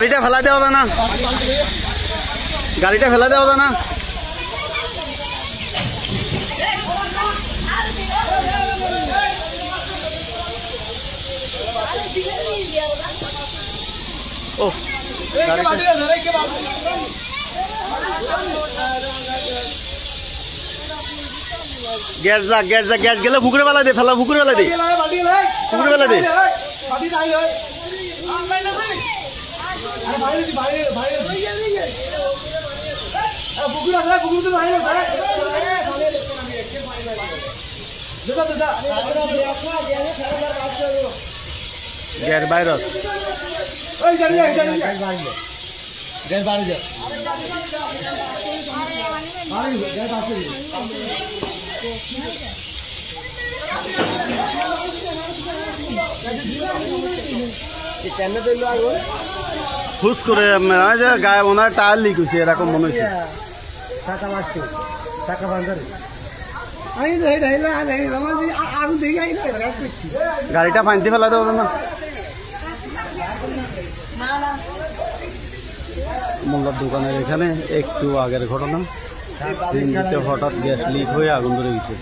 গাড়িটা ফেলা দেওয়া যায় না, গাড়িটা ফেলা দেওয়া যায় না। ও গ্যাস যা গ্যাস যা গ্যাস গেলে পুকুরে বেলা দে, ফেলা পুকুরে বেলা দে, পুকুরে বেলা দে। গ্যাস বাইর হুস করে গায়ে মনে হয় টায়ার লিক হয়েছে, এরকম মনে হচ্ছে। গাড়িটা পানিতে ফেলা দেবো না, মোল্লার দোকানের এখানে একটু আগের ঘটনা, হঠাৎ গ্যাস লিক হয়ে আগুন ধরে গেছে।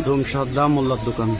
ধুমসাদ্দা মোল্লার দোকান।